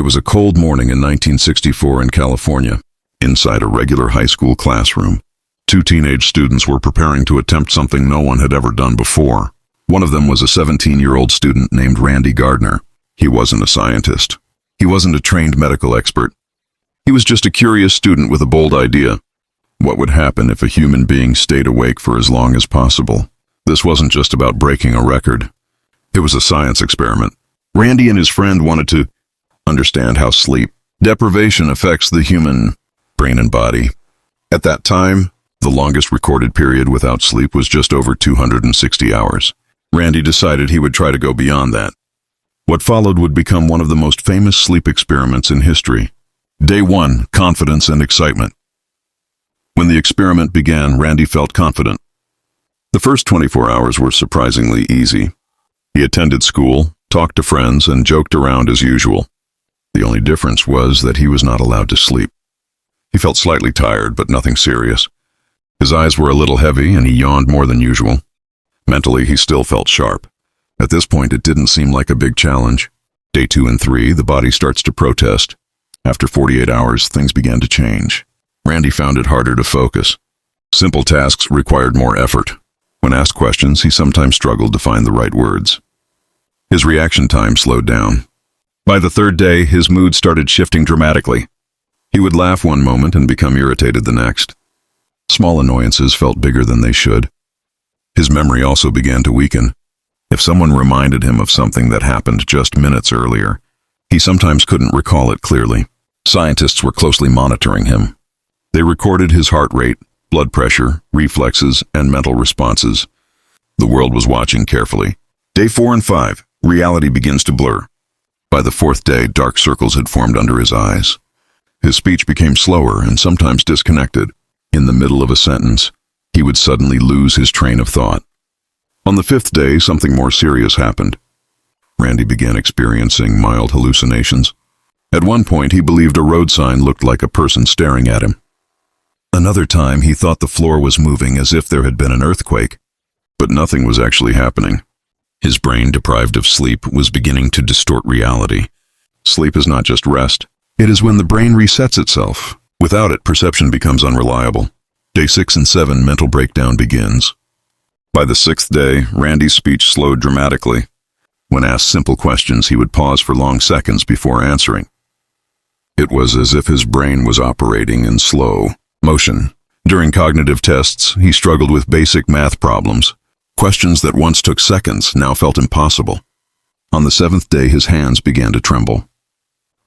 It was a cold morning in 1964 in California. Inside a regular high school classroom, two teenage students were preparing to attempt something no one had ever done before. One of them was a 17-year-old student named Randy Gardner. He wasn't a scientist. He wasn't a trained medical expert. He was just a curious student with a bold idea. What would happen if a human being stayed awake for as long as possible? This wasn't just about breaking a record. It was a science experiment. Randy and his friend wanted to understand how sleep deprivation affects the human brain and body. At that time, the longest recorded period without sleep was just over 260 hours. Randy decided he would try to go beyond that. What followed would become one of the most famous sleep experiments in history. Day 1, confidence and excitement. When the experiment began, Randy felt confident. The first 24 hours were surprisingly easy. He attended school, talked to friends, and joked around as usual. The only difference was that he was not allowed to sleep. He felt slightly tired, but nothing serious. His eyes were a little heavy, and he yawned more than usual. Mentally, he still felt sharp. At this point, it didn't seem like a big challenge. Day 2 and 3, the body starts to protest. After 48 hours, things began to change. Randy found it harder to focus. Simple tasks required more effort. When asked questions, he sometimes struggled to find the right words. His reaction time slowed down. By the third day, his mood started shifting dramatically. He would laugh one moment and become irritated the next. Small annoyances felt bigger than they should. His memory also began to weaken. If someone reminded him of something that happened just minutes earlier, he sometimes couldn't recall it clearly. Scientists were closely monitoring him. They recorded his heart rate, blood pressure, reflexes, and mental responses. The world was watching carefully. Day 4 and 5, reality begins to blur. By the fourth day, dark circles had formed under his eyes. His speech became slower and sometimes disconnected. In the middle of a sentence, he would suddenly lose his train of thought. On the 5th day, something more serious happened. Randy began experiencing mild hallucinations. At one point, he believed a road sign looked like a person staring at him. Another time, he thought the floor was moving as if there had been an earthquake, but nothing was actually happening. His brain, deprived of sleep, was beginning to distort reality. Sleep is not just rest. It is when the brain resets itself. Without it, perception becomes unreliable. Day 6 and 7, mental breakdown begins. By the 6th day, Randy's speech slowed dramatically. When asked simple questions, he would pause for long seconds before answering. It was as if his brain was operating in slow motion. During cognitive tests, he struggled with basic math problems. Questions that once took seconds now felt impossible. On the 7th day, his hands began to tremble.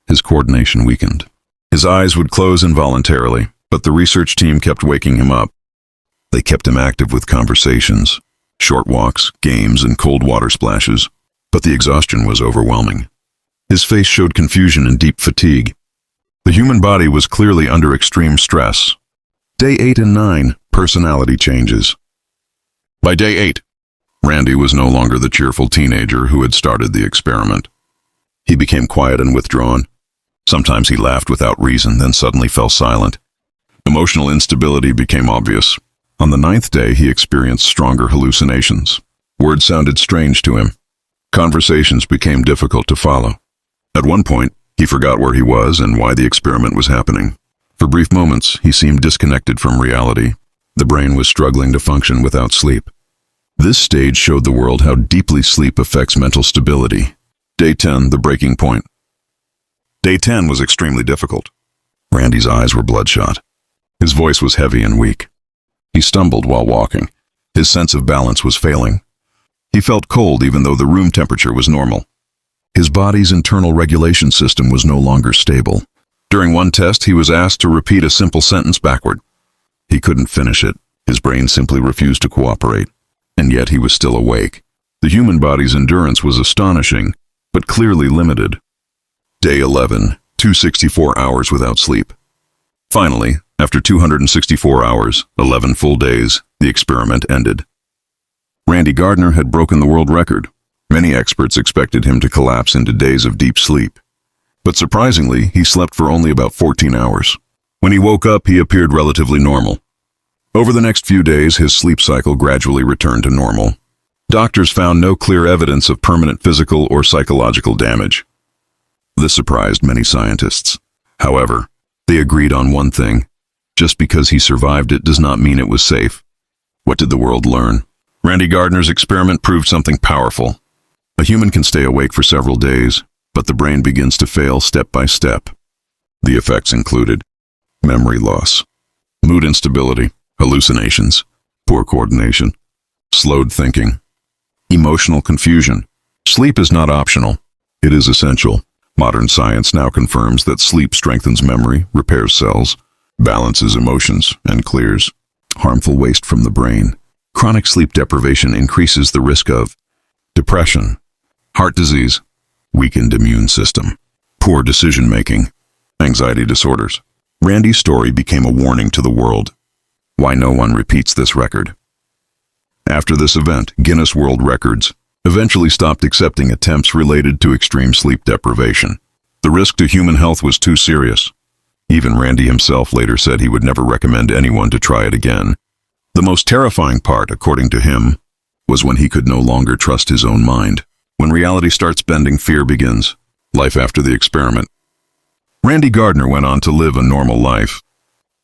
His coordination weakened. His eyes would close involuntarily, but the research team kept waking him up. They kept him active with conversations, short walks, games, and cold water splashes, but the exhaustion was overwhelming. His face showed confusion and deep fatigue. The human body was clearly under extreme stress. Day 8 and 9, personality changes. By day 8, Randy was no longer the cheerful teenager who had started the experiment. He became quiet and withdrawn. Sometimes he laughed without reason, then suddenly fell silent. Emotional instability became obvious. On the 9th day, he experienced stronger hallucinations. Words sounded strange to him. Conversations became difficult to follow. At one point, he forgot where he was and why the experiment was happening. For brief moments, he seemed disconnected from reality. The brain was struggling to function without sleep. This stage showed the world how deeply sleep affects mental stability. Day 10, the breaking point. Day 10 was extremely difficult. Randy's eyes were bloodshot. His voice was heavy and weak. He stumbled while walking. His sense of balance was failing. He felt cold even though the room temperature was normal. His body's internal regulation system was no longer stable. During one test, he was asked to repeat a simple sentence backward. He couldn't finish it. His brain simply refused to cooperate. And yet he was still awake. The human body's endurance was astonishing, but clearly limited. Day 11, 264 hours without sleep. Finally, after 264 hours, 11 full days, the experiment ended. Randy Gardner had broken the world record. Many experts expected him to collapse into days of deep sleep. But surprisingly, he slept for only about 14 hours. When he woke up, he appeared relatively normal. Over the next few days, his sleep cycle gradually returned to normal. Doctors found no clear evidence of permanent physical or psychological damage. This surprised many scientists. However, they agreed on one thing. Just because he survived it does not mean it was safe. What did the world learn? Randy Gardner's experiment proved something powerful. A human can stay awake for several days, but the brain begins to fail step by step. The effects included memory loss, mood instability, hallucinations, poor coordination, slowed thinking, emotional confusion. Sleep is not optional. It is essential. Modern science now confirms that sleep strengthens memory, repairs cells, balances emotions, and clears harmful waste from the brain. Chronic sleep deprivation increases the risk of depression, heart disease, weakened immune system, poor decision-making, anxiety disorders. Randy's story became a warning to the world. Why no one repeats this record? After this event, Guinness World Records eventually stopped accepting attempts related to extreme sleep deprivation. The risk to human health was too serious. Even Randy himself later said he would never recommend anyone to try it again. The most terrifying part, according to him, was when he could no longer trust his own mind. When reality starts bending, fear begins. Life after the experiment. Randy Gardner went on to live a normal life.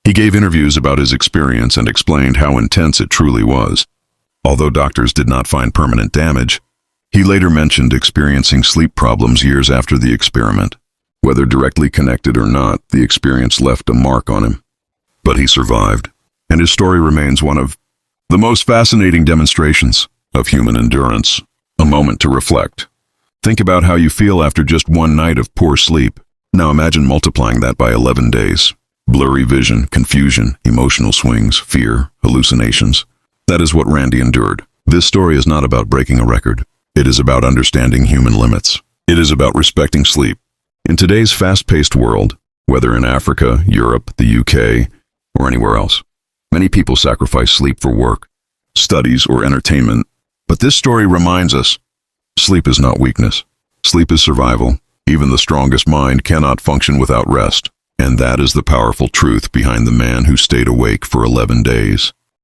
He gave interviews about his experience and explained how intense it truly was. Although doctors did not find permanent damage, he later mentioned experiencing sleep problems years after the experiment. Whether directly connected or not, the experience left a mark on him. But he survived, and his story remains one of the most fascinating demonstrations of human endurance. A moment to reflect. Think about how you feel after just one night of poor sleep. Now imagine multiplying that by 11 days. Blurry vision, confusion, emotional swings, fear, hallucinations. That is what Randy endured. This story is not about breaking a record. It is about understanding human limits. It is about respecting sleep. In today's fast-paced world, whether in Africa, Europe, the UK, or anywhere else, many people sacrifice sleep for work, studies, or entertainment. But this story reminds us, sleep is not weakness. Sleep is survival. Even the strongest mind cannot function without rest. And that is the powerful truth behind the man who stayed awake for 11 days.